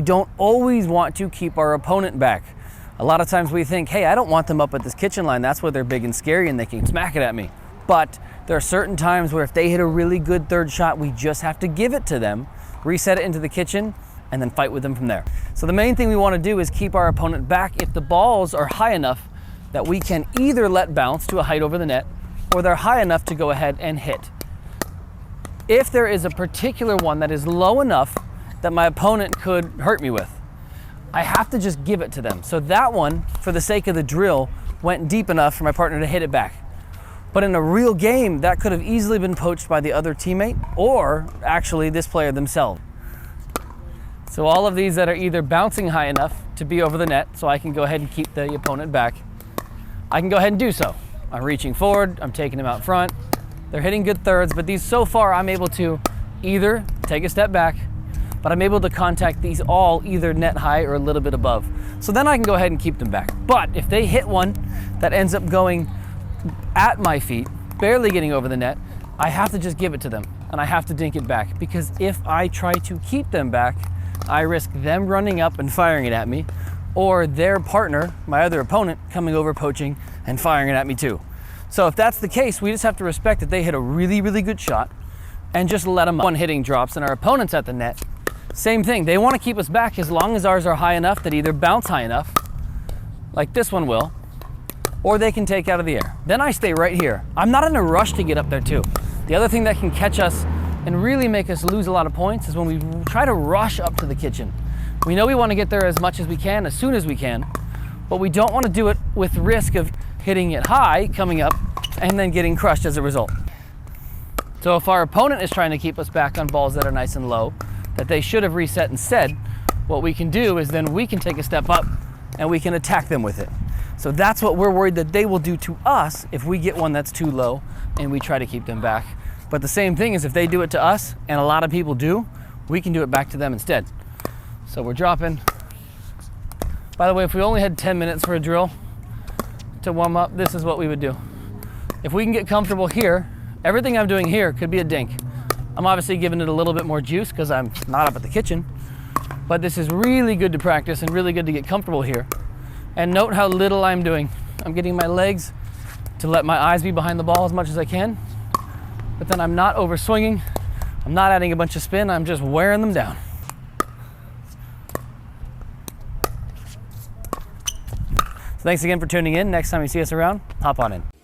We don't always want to keep our opponent back. A lot of times we think, hey, I don't want them up at this kitchen line. That's where they're big and scary and they can smack it at me. But there are certain times where if they hit a really good third shot, we just have to give it to them, reset it into the kitchen, and then fight with them from there. So the main thing we want to do is keep our opponent back if the balls are high enough that we can either let bounce to a height over the net, or they're high enough to go ahead and hit. If there is a particular one that is low enough that my opponent could hurt me with, I have to just give it to them. So that one, for the sake of the drill, went deep enough for my partner to hit it back. But in a real game, that could have easily been poached by the other teammate, or actually this player themselves. So all of these that are either bouncing high enough to be over the net so I can go ahead and keep the opponent back, I can go ahead and do so. I'm reaching forward, I'm taking them out front. They're hitting good thirds, but these so far I'm able to either take a step back, but I'm able to contact these all either net high or a little bit above. So then I can go ahead and keep them back. But if they hit one that ends up going at my feet, barely getting over the net, I have to just give it to them and I have to dink it back, because if I try to keep them back, I risk them running up and firing it at me, or their partner, my other opponent, coming over, poaching and firing it at me too. So if that's the case, we just have to respect that they hit a really, really good shot and just let them up. One hitting drops and our opponent's at the net. Same thing, they want to keep us back as long as ours are high enough that either bounce high enough, like this one will, or they can take out of the air. Then I stay right here. I'm not in a rush to get up there too. The other thing that can catch us and really make us lose a lot of points is when we try to rush up to the kitchen. We know we want to get there as much as we can, as soon as we can, but we don't want to do it with risk of hitting it high, coming up, and then getting crushed as a result. So if our opponent is trying to keep us back on balls that are nice and low, that they should have reset instead, what we can do is then we can take a step up and we can attack them with it. So that's what we're worried that they will do to us if we get one that's too low and we try to keep them back. But the same thing is if they do it to us, and a lot of people do, we can do it back to them instead. So we're dropping. By the way, if we only had 10 minutes for a drill to warm up, this is what we would do. If we can get comfortable here, everything I'm doing here could be a dink. I'm obviously giving it a little bit more juice because I'm not up at the kitchen, but this is really good to practice and really good to get comfortable here. And note how little I'm doing. I'm getting my legs to let my eyes be behind the ball as much as I can, but then I'm not over swinging. I'm not adding a bunch of spin. I'm just wearing them down. So thanks again for tuning in. Next time you see us around, hop on in.